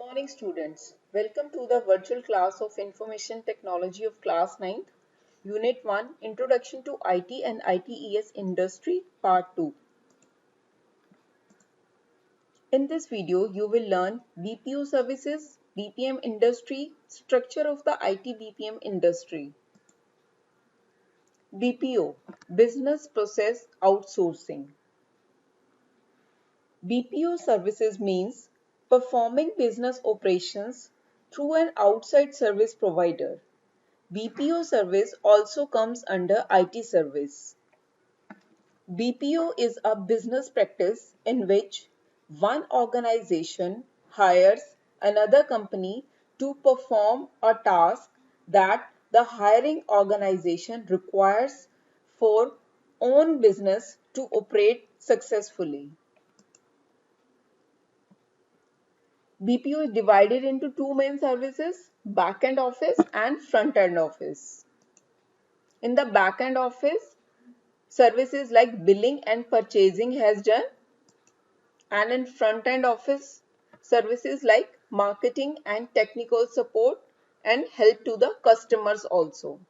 morning, students. Welcome to the virtual class of Information Technology of Class 9th, Unit 1, Introduction to IT and ITES Industry, Part 2. In this video, you will learn BPO services, BPM industry, structure of the IT BPM industry. BPO, Business Process Outsourcing. BPO services means performing business operations through an outside service provider. BPO service also comes under IT service. BPO is a business practice in which one organization hires another company to perform a task that the hiring organization requires for own business to operate successfully. BPO is divided into two main services, back-end office and front-end office. In the back-end office, services like billing and purchasing has done, and in front-end office, services like marketing and technical support and help to the customers also.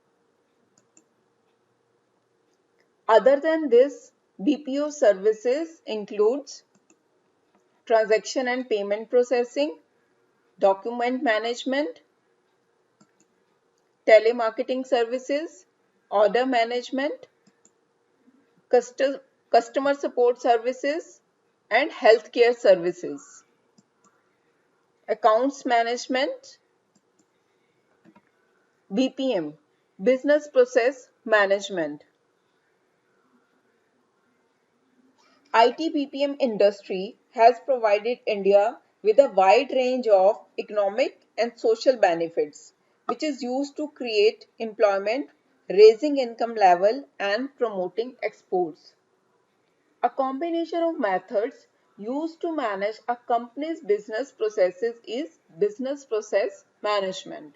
Other than this, BPO services includes transaction and payment processing, document management, telemarketing services, order management, customer support services, and healthcare services. Accounts management, BPM, Business Process Management. IT BPM industry has provided India with a wide range of economic and social benefits, which is used to create employment, raising income level, and promoting exports. A combination of methods used to manage a company's business processes is business process management.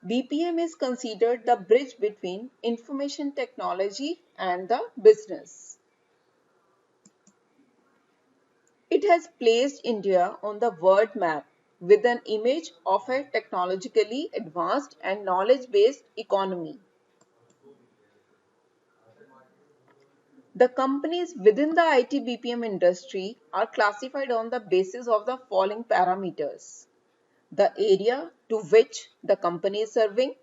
BPM is considered the bridge between information technology and the business. It has placed India on the world map with an image of a technologically advanced and knowledge-based economy. The companies within the IT BPM industry are classified on the basis of the following parameters: the area to which the company is serving,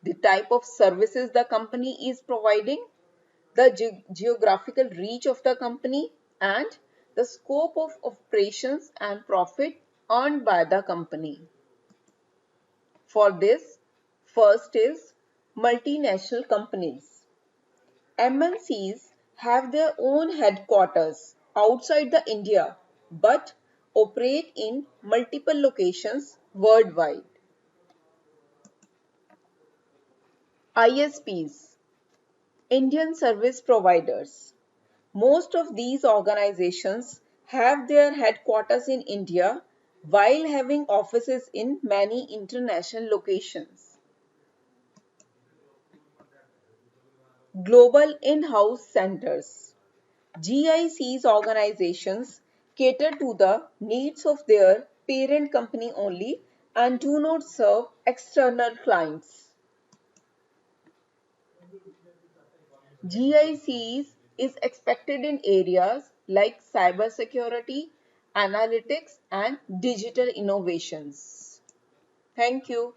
the type of services the company is providing, the geographical reach of the company, and the scope of operations and profit earned by the company. For this, first is multinational companies. MNCs have their own headquarters outside the India but operate in multiple locations worldwide. ISPs, Indian Service Providers. Most of these organizations have their headquarters in India while having offices in many international locations. Global in-house centers. GICs organizations cater to the needs of their parent company only and do not serve external clients. GICs is expected in areas like cybersecurity, analytics, and digital innovations. Thank you.